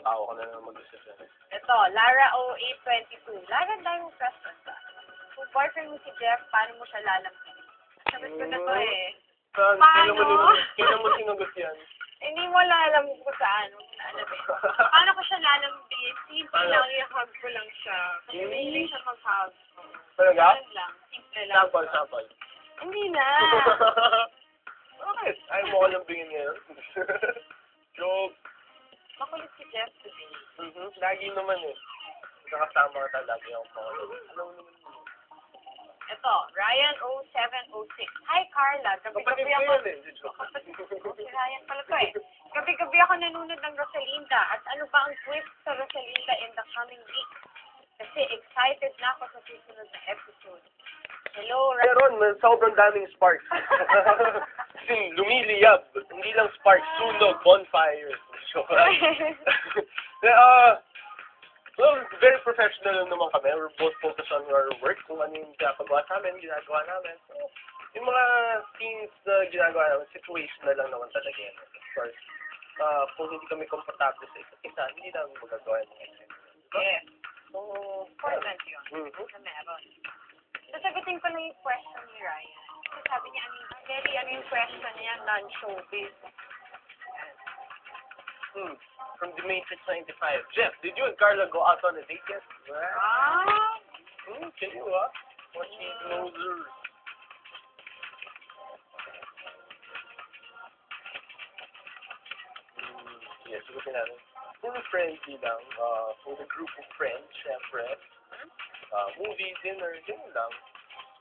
tao ka na naman mag-isip yan. Ito, Lara 0822. Lara, dahil mo question ba? Kung boyfriend mo si Jeff, paano mo siya lalambing? Sabi ko na to eh. Kailan mo sinagot yan? Hindi mo alam kung saan. Alam eh. Paano ko siya lalambing? Simple lang, i-hug ko lang siya. Kasi may siya mag-hug. Talaga? Ganun lang. Simple lang. Sample. Hindi na. Bakit? Ayaw mo ka lambingin ngayon? Joke. Makulit si Jeff today. Lagi naman eh. Nakasama ka talaga ako makulit. Alam mo naman yun. Ito, Ryan 0706. Hi, Carla. Kapatid Gabi-gabi ko ako... yan eh. Joke. Si Ryan pala to eh. Gabi-gabi ako nanonood ng Rosalinda. At ano ba ang twist sa Rosalinda in the coming week? Kasi excited na ako sa susunod na episode. Hello, Ryan. Meron, sobrang daming sparks. Kasi lumiliyab. Hindi lang sparks, sunog, bonfire. Joke lang. Well, very professional lang naman kami. We're both focused on our work. Kung ano yung ginagawa namin, So, yung mga scenes na ginagawa namin, situational lang naman talaga yan. Of course, kung hindi kami komportable sa isa't isa, hindi namin magagawa yung mga yun. Yes. So, Important yun. Na meron. Sasagutin ko lang yung question ni Ryan. Kasi sabi niya, ano yung question niya, non-showbiz. From The Matrix 95. Jeff, did you and Carla go out on a date yet? Can you, Watch me closer. Yes, sagutin natin. For the friendly lang, for the group of friends, syempre, movie, dinner, ganun lang.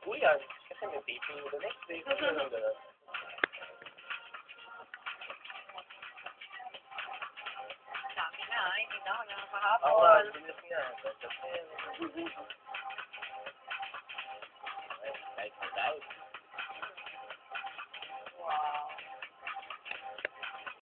Uyan, kasi may taping the next day, ganun. Sabi na, hindi na ako Ako, nakakahapon. bilis nga.